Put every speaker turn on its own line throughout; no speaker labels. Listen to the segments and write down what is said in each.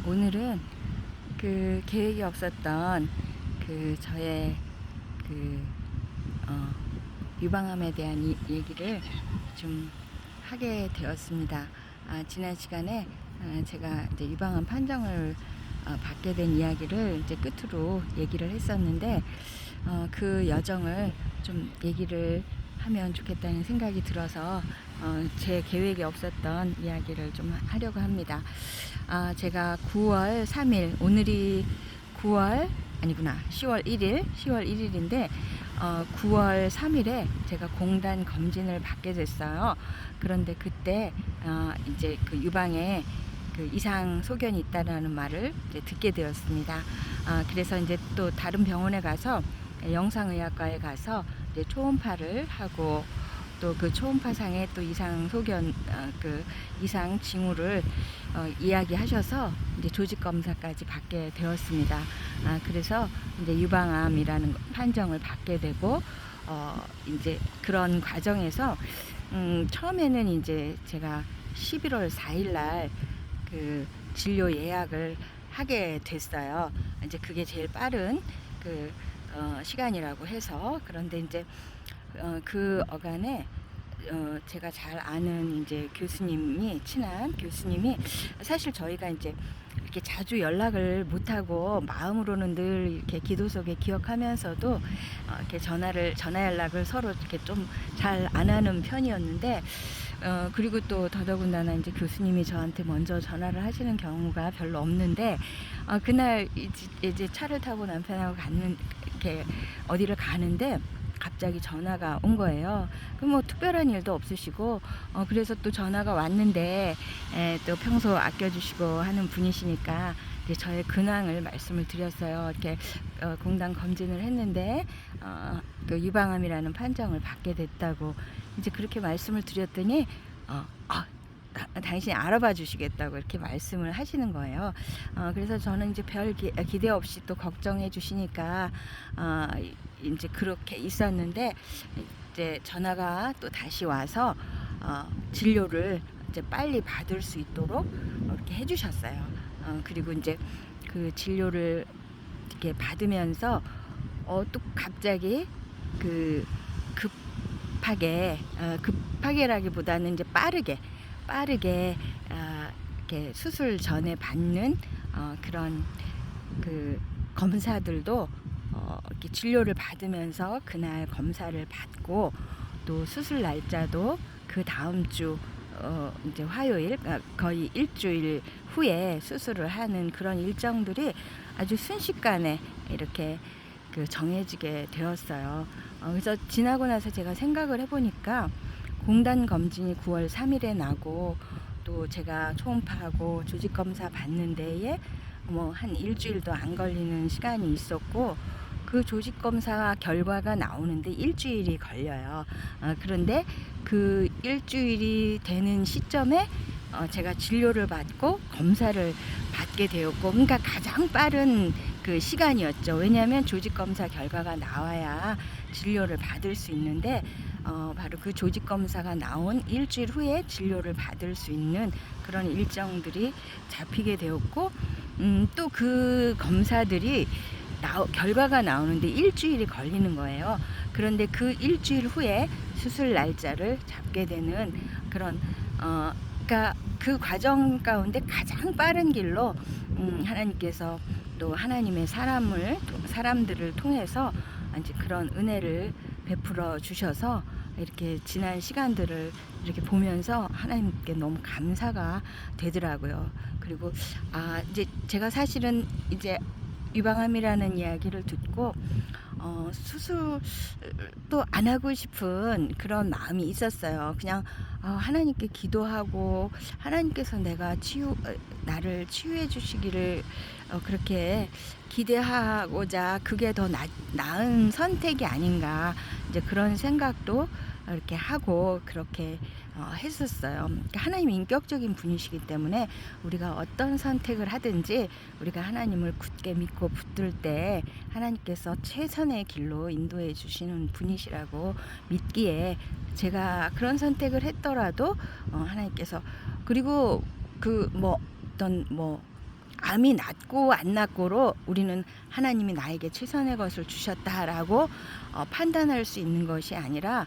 오늘은 그 계획이 없었던 저의 그 어, 유방암에 대한 얘기를 좀 하게 되었습니다. 지난 시간에 제가 이제 유방암 판정을 받게 된 이야기를 이제 끝으로 얘기를 했었는데, 그 여정을 좀 얘기를 하면 좋겠다는 생각이 들어서 제 계획에 없었던 이야기를 좀 하려고 합니다. 제가 9월 3일, 오늘이 9월 아니구나, 10월 1일인데 9월 3일에 제가 공단 검진을 받게 됐어요. 그런데 그때 이제 그 유방에 그 이상 소견이 있다라는 말을 이제 듣게 되었습니다. 그래서 이제 또 다른 병원에 가서, 영상의학과에 가서 이제 초음파를 하고, 또 그 초음파상에 또 이상 소견, 그 이상 징후를 이야기하셔서 이제 조직 검사까지 받게 되었습니다. 그래서 이제 유방암이라는 판정을 받게 되고, 이제 그런 과정에서 처음에는 이제 제가 11월 4일 날 그 진료 예약을 하게 됐어요. 이제 그게 제일 빠른 그 시간이라고 해서. 그런데 이제 그 어간에 제가 잘 아는 이제 교수님이, 친한 교수님이, 사실 저희가 이제 이렇게 자주 연락을 못하고 마음으로는 늘 이렇게 기도 속에 기억하면서도 이렇게 전화 연락을 서로 이렇게 좀 잘 안 하는 편이었는데, 그리고 또 더더군다나 이제 교수님이 저한테 먼저 전화를 하시는 경우가 별로 없는데, 그날 이제 차를 타고 남편하고 이렇게 어디를 가는데 갑자기 전화가 온 거예요. 뭐 특별한 일도 없으시고, 그래서 또 전화가 왔는데, 또 평소 아껴주시고 하는 분이시니까 이제 저의 근황을 말씀을 드렸어요. 이렇게 공단 검진을 했는데 그 유방암이라는 판정을 받게 됐다고 이제 그렇게 말씀을 드렸더니, 당신이 알아봐 주시겠다고 이렇게 말씀을 하시는 거예요. 그래서 저는 이제 별 기대 없이 또 걱정해 주시니까 이제 그렇게 있었는데, 이제 전화가 또 다시 와서 진료를 이제 빨리 받을 수 있도록 이렇게 해주셨어요. 그리고 이제 그 진료를 이렇게 받으면서 또 갑자기 그 급하게라기보다는 이제 빠르게 이렇게 수술 전에 받는 그런 그 검사들도 이렇게 진료를 받으면서 그날 검사를 받고, 또 수술 날짜도 그 다음 주 이제 화요일, 거의 일주일 후에 수술을 하는 그런 일정들이 아주 순식간에 이렇게 그 정해지게 되었어요. 그래서 지나고 나서 제가 생각을 해보니까, 공단 검진이 9월 3일에 나고, 또 제가 초음파하고 조직 검사 받는 데에 뭐 한 일주일도 안 걸리는 시간이 있었고, 그 조직 검사 결과가 나오는데 일주일이 걸려요. 그런데 그 일주일이 되는 시점에 제가 진료를 받고 검사를 받게 되었고, 그러니까 가장 빠른 그 시간이었죠. 왜냐하면 조직 검사 결과가 나와야 진료를 받을 수 있는데, 바로 그 조직 검사가 나온 일주일 후에 진료를 받을 수 있는 그런 일정들이 잡히게 되었고, 또 그 검사들이 결과가 나오는데 일주일이 걸리는 거예요. 그런데 그 일주일 후에 수술 날짜를 잡게 되는 그런, 그러니까 그 과정 가운데 가장 빠른 길로 하나님께서 또 하나님의 사람들을 통해서 이제 그런 은혜를 베풀어 주셔서, 이렇게 지난 시간들을 이렇게 보면서 하나님께 너무 감사가 되더라고요. 그리고 이제 제가 사실은 이제 유방암이라는 이야기를 듣고 수술도 안 하고 싶은 그런 마음이 있었어요. 그냥 하나님께 기도하고, 하나님께서 나를 치유해 주시기를 그렇게 기대하고자, 그게 더 나은 선택이 아닌가, 이제 그런 생각도 이렇게 하고 그렇게 했었어요. 그러니까 하나님 인격적인 분이시기 때문에 우리가 어떤 선택을 하든지 우리가 하나님을 굳게 믿고 붙들 때 하나님께서 최선의 길로 인도해 주시는 분이시라고 믿기에, 제가 그런 선택을 했더라도 하나님께서, 그리고 그 뭐 어떤 뭐 암이 낫고 안 낫고로 우리는 하나님이 나에게 최선의 것을 주셨다라고 판단할 수 있는 것이 아니라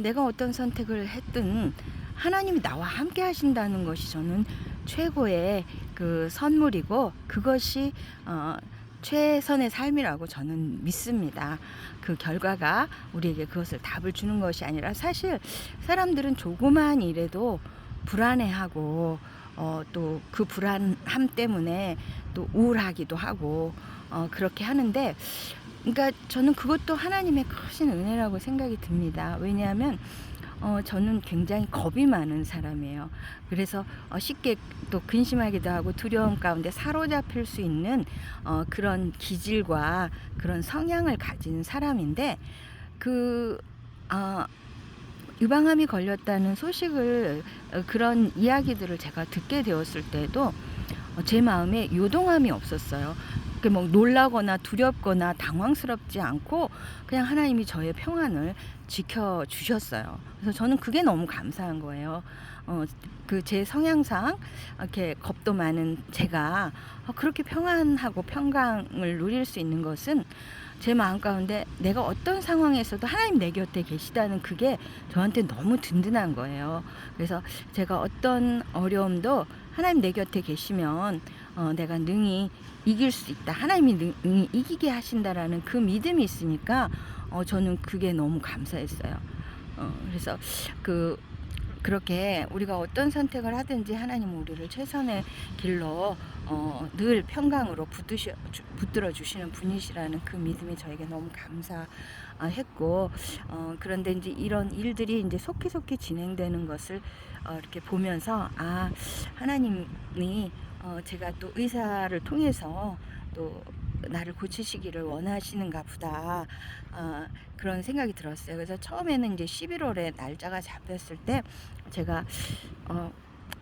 내가 어떤 선택을 했든 하나님이 나와 함께 하신다는 것이 저는 최고의 그 선물이고 그것이 최선의 삶이라고 저는 믿습니다. 그 결과가 우리에게 그것을 답을 주는 것이 아니라 사실 사람들은 조그만 일에도 불안해하고 또 그 불안함 때문에 또 우울하기도 하고 그렇게 하는데 그러니까 저는 그것도 하나님의 크신 은혜라고 생각이 듭니다. 왜냐하면 저는 굉장히 겁이 많은 사람이에요. 그래서 쉽게 또 근심하기도 하고 두려움 가운데 사로잡힐 수 있는 그런 기질과 그런 성향을 가진 사람인데 그 유방암이 걸렸다는 소식을 그런 이야기들을 제가 듣게 되었을 때도 제 마음에 요동함이 없었어요. 뭐 놀라거나 두렵거나 당황스럽지 않고 그냥 하나님이 저의 평안을 지켜주셨어요. 그래서 저는 그게 너무 감사한 거예요. 그 제 성향상 이렇게 겁도 많은 제가 그렇게 평안하고 평강을 누릴 수 있는 것은 제 마음 가운데 내가 어떤 상황에서도 하나님 내 곁에 계시다는 그게 저한테 너무 든든한 거예요. 그래서 제가 어떤 어려움도 하나님 내 곁에 계시면 내가 능히 이길 수 있다. 하나님이 능히 이기게 하신다라는 그 믿음이 있으니까 저는 그게 너무 감사했어요. 그래서 그렇게 우리가 어떤 선택을 하든지 하나님은 우리를 최선의 길로 늘 평강으로 붙들어 주시는 분이시라는 그 믿음이 저에게 너무 감사했고 그런데 이제 이런 일들이 이제 속히 진행되는 것을 이렇게 보면서 하나님이 제가 또 의사를 통해서 또 나를 고치시기를 원하시는가 보다 그런 생각이 들었어요. 그래서 처음에는 이제 11월에 날짜가 잡혔을 때 제가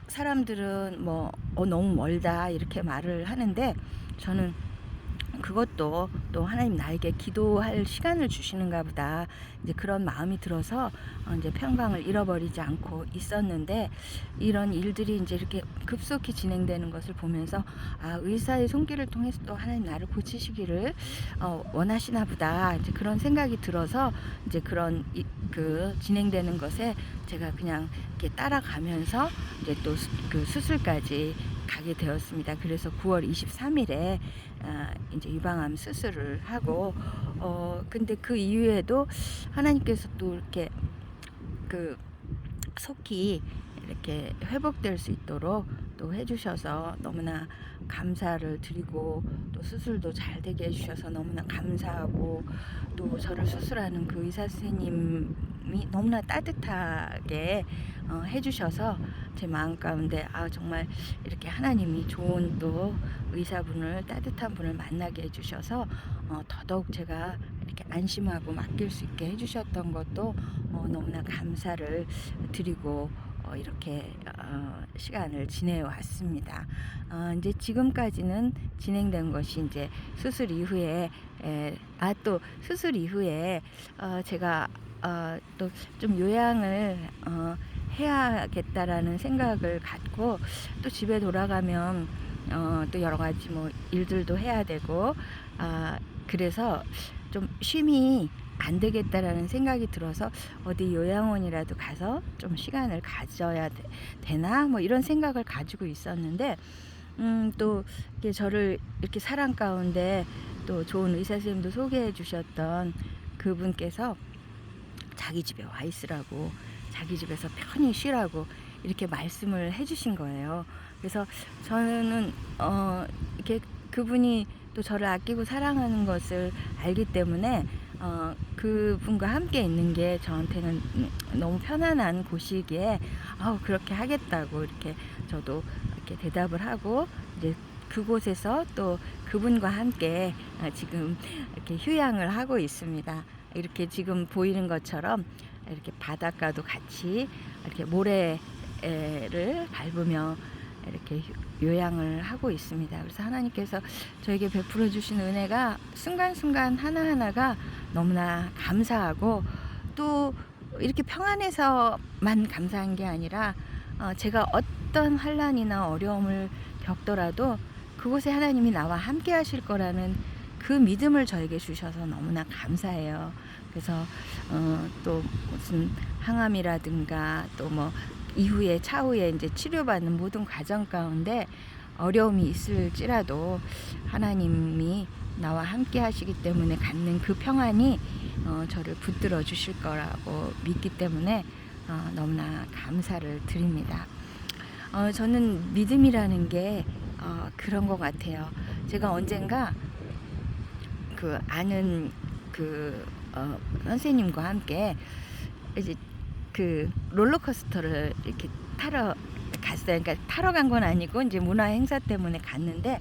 사람들은 뭐 너무 멀다 이렇게 말을 하는데 저는 그것도 또 하나님 나에게 기도할 시간을 주시는가 보다 이제 그런 마음이 들어서 이제 평강을 잃어버리지 않고 있었는데 이런 일들이 이제 이렇게 급속히 진행되는 것을 보면서 의사의 손길을 통해서 또 하나님 나를 고치시기를 원하시나 보다 이제 그런 생각이 들어서 이제 그런 그 진행되는 것에 제가 그냥 이렇게 따라가면서 이제 또 그 수술까지 가게 되었습니다. 그래서 9월 23일에 이제 유방암 수술을 하고 근데 그 이후에도 하나님께서 또 이렇게 그 속히 이렇게 회복될 수 있도록 또 해주셔서 너무나 감사를 드리고 또 수술도 잘 되게 해주셔서 너무나 감사하고 또 저를 수술하는 그 의사 선생님이 너무나 따뜻하게 해주셔서 제 마음 가운데 정말 이렇게 하나님이 좋은 또 의사분을 따뜻한 분을 만나게 해주셔서 더더욱 제가 이렇게 안심하고 맡길 수 있게 해주셨던 것도 너무나 감사를 드리고 이렇게 시간을 지내왔습니다. 이제 지금까지는 진행된 것이 이제 수술 이후에 또 수술 이후에 제가 또 좀 요양을 해야겠다라는 생각을 갖고 또 집에 돌아가면 또 여러 가지 뭐 일들도 해야 되고 그래서 좀 쉼이 안 되겠다라는 생각이 들어서 어디 요양원이라도 가서 좀 시간을 가져야 되나 뭐 이런 생각을 가지고 있었는데 또 이렇게 저를 이렇게 사랑 가운데 또 좋은 의사 선생님도 소개해 주셨던 그분께서 자기 집에 와 있으라고 자기 집에서 편히 쉬라고 이렇게 말씀을 해주신 거예요. 그래서 저는 이렇게 그분이 또 저를 아끼고 사랑하는 것을 알기 때문에 그분과 함께 있는 게 저한테는 너무 편안한 곳이기에 그렇게 하겠다고 이렇게 저도 이렇게 대답을 하고 이제 그곳에서 또 그분과 함께 지금 이렇게 휴양을 하고 있습니다. 이렇게 지금 보이는 것처럼 이렇게 바닷가도 같이 이렇게 모래를 밟으며 이렇게 요양을 하고 있습니다. 그래서 하나님께서 저에게 베풀어 주신 은혜가 순간순간 하나하나가 너무나 감사하고 또 이렇게 평안해서만 감사한 게 아니라 제가 어떤 환난이나 어려움을 겪더라도 그곳에 하나님이 나와 함께 하실 거라는 그 믿음을 저에게 주셔서 너무나 감사해요. 그래서 또 무슨 항암이라든가 또 뭐 이후에 차후에 이제 치료받는 모든 과정 가운데 어려움이 있을지라도 하나님이 나와 함께 하시기 때문에 갖는 그 평안이 저를 붙들어 주실 거라고 믿기 때문에 너무나 감사를 드립니다. 저는 믿음이라는 게 그런 것 같아요. 제가 언젠가 그 아는 그 선생님과 함께 이제 그 롤러코스터를 이렇게 타러 갔어요. 그러니까 타러 간 건 아니고 이제 문화 행사 때문에 갔는데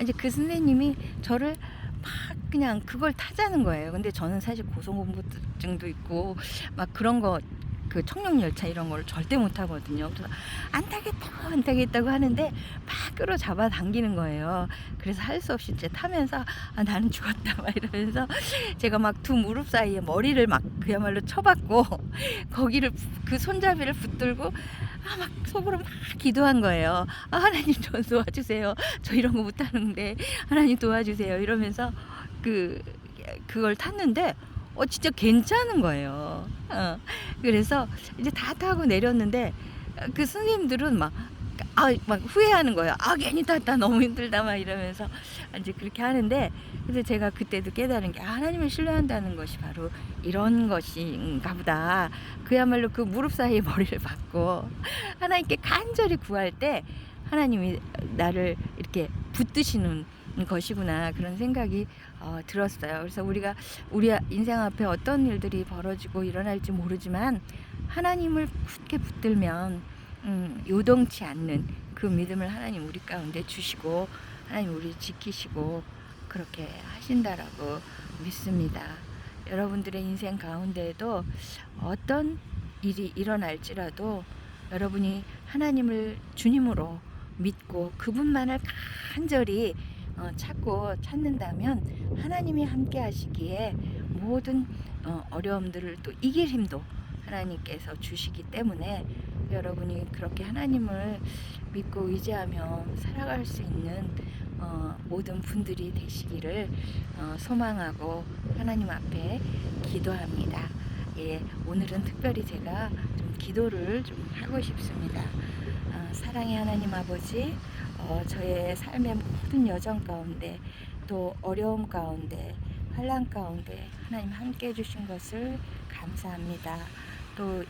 이제 그 선생님이 저를 막 그냥 그걸 타자는 거예요. 근데 저는 사실 고소공포증도 있고 막 그런 거 그 청룡열차 이런 걸 절대 못 타거든요. 그래서 안 타겠다고 하는데 막 끌어잡아 당기는 거예요. 그래서 할 수 없이 이제 타면서 나는 죽었다 막 이러면서 제가 막 두 무릎 사이에 머리를 막 그야말로 쳐박고 거기를 그 손잡이를 붙들고 막 속으로 막 기도한 거예요. 하나님 저 도와주세요. 저 이런 거 못하는데 하나님 도와주세요. 이러면서 그걸 탔는데 진짜 괜찮은 거예요. 그래서 이제 다 타고 내렸는데 그 선생님들은 막 후회하는 거예요. 괜히 탔다. 너무 힘들다. 막 이러면서 이제 그렇게 하는데, 그래서 제가 그때도 깨달은 게 하나님을 신뢰한다는 것이 바로 이런 것인가 보다. 그야말로 그 무릎 사이에 머리를 박고 하나님께 간절히 구할 때 하나님이 나를 이렇게 붙드시는 것이구나, 그런 생각이 들었어요. 그래서 우리가 우리 인생 앞에 어떤 일들이 벌어지고 일어날지 모르지만 하나님을 굳게 붙들면 요동치 않는 그 믿음을 하나님 우리 가운데 주시고 하나님 우리 지키시고 그렇게 하신다라고 믿습니다. 여러분들의 인생 가운데에도 어떤 일이 일어날지라도 여러분이 하나님을 주님으로 믿고 그분만을 간절히 찾는다면 하나님이 함께 하시기에 모든 어려움들을 또 이길 힘도 하나님께서 주시기 때문에 여러분이 그렇게 하나님을 믿고 의지하며 살아갈 수 있는 모든 분들이 되시기를 소망하고 하나님 앞에 기도합니다. 예, 오늘은 특별히 제가 좀 기도를 좀 하고 싶습니다. 사랑의 하나님 아버지, 저의 삶의 모든 여정 가운데 또 어려움 가운데 환난 가운데 하나님 함께 해주신 것을 감사합니다. 또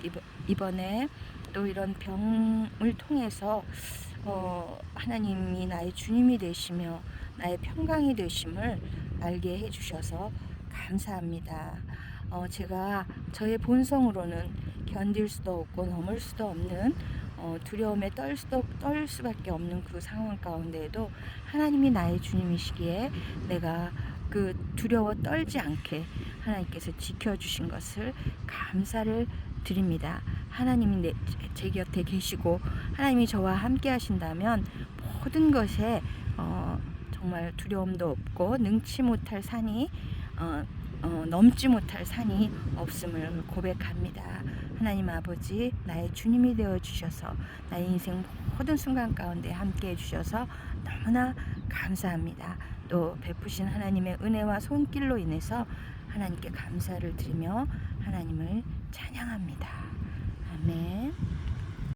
이번에 또 이런 병을 통해서 하나님이 나의 주님이 되시며 나의 평강이 되심을 알게 해주셔서 감사합니다. 제가 저의 본성으로는 견딜 수도 없고 넘을 수도 없는 두려움에 떨 수밖에 없는 그 상황 가운데에도 하나님이 나의 주님이시기에 내가 그 두려워 떨지 않게 하나님께서 지켜주신 것을 감사를 드립니다. 하나님이 제 곁에 계시고 하나님이 저와 함께 하신다면 모든 것에 정말 두려움도 없고 능치 못할 산이 넘지 못할 산이 없음을 고백합니다. 하나님 아버지, 나의 주님이 되어 주셔서 나의 인생 모든 순간 가운데 함께 해주셔서 너무나 감사합니다. 또 베푸신 하나님의 은혜와 손길로 인해서 하나님께 감사를 드리며 하나님을 찬양합니다. 아멘.